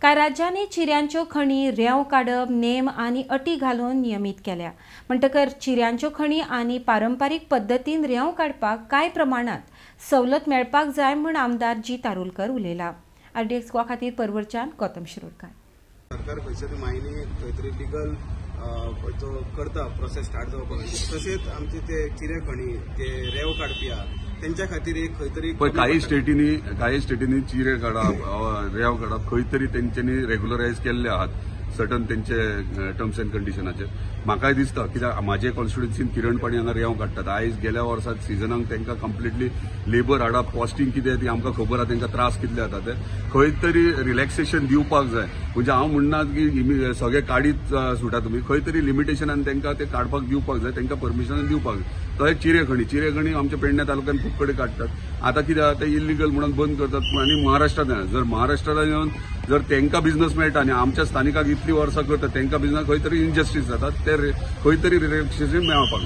कांय राज्यांनी चिऱ्यांच्यो खणी रेंव काडप नेम आनी अटी घालून नियमीत केल्या। म्हणटकर चिऱ्यांच्यो खणी आनी पारंपारीक पद्दतीन रेंव काडपाक कांय प्रमाणात सवलत मेळपाक जाय म्हूण आमदार जी तारुलकर उलयला। RDX गोवा खातीर परवरच्यान गौतम शिरोडकार। सरकार खंयसरी मायनी खंयतरी लिगल तो करता प्रोसेस स्टार्ट जावपाक तशेंच आमचे ते चिरे खणी ते रेंव काडपी आहा त्यांच्या खातीर एक खंयतरी काही स्टेटींनी चिरे काडप रेंव काडप खंयतरी तेंच्यांनी रेग्युलरायज केल्ले आहात सर्टन तेंचे टर्म्स एंड कंडिशनाचेर। म्हाकाय दिसता कित्याक म्हाजे कॉन्स्टिट्युएन्सीन किरणपाणी हांगा रेंव काडटात। आयज गेल्या वर्सात सिजनाक तेंकां कंप्लिटली लेबर हाडप कॉस्टिंग कितें ती आमकां खबर आहा, तेंकां त्रास कितले जाता ते खंय तरी रिलॅक्सेशन दिवपाक जाय। म्हणजे हांव म्हणना की सगळे काडीत सुटा तुमी, खंय तरी लिमिटेशनान तेंकां ते काडपाक दिवपाक जाय, तेंकां परमिशन दिवपाक जाय। तो एक चिरे खणी आमच्या पेडण्या तालुक्यात खूब कडेन काडटात। आता कितें जाता ते इल्लीगल म्हणून बंद करतात आनी महाराष्ट्रांत जर महाराष्ट्रांत येवन जर तेंकां बिझनस मेळटा आनी आमच्या स्थानिकाक इतली वर्सां करता तेंकां बिझनस खंय तरी इनजस्टीस जाता, ते खंय तरी रिलॅक्सेशन मेळपाक जाय।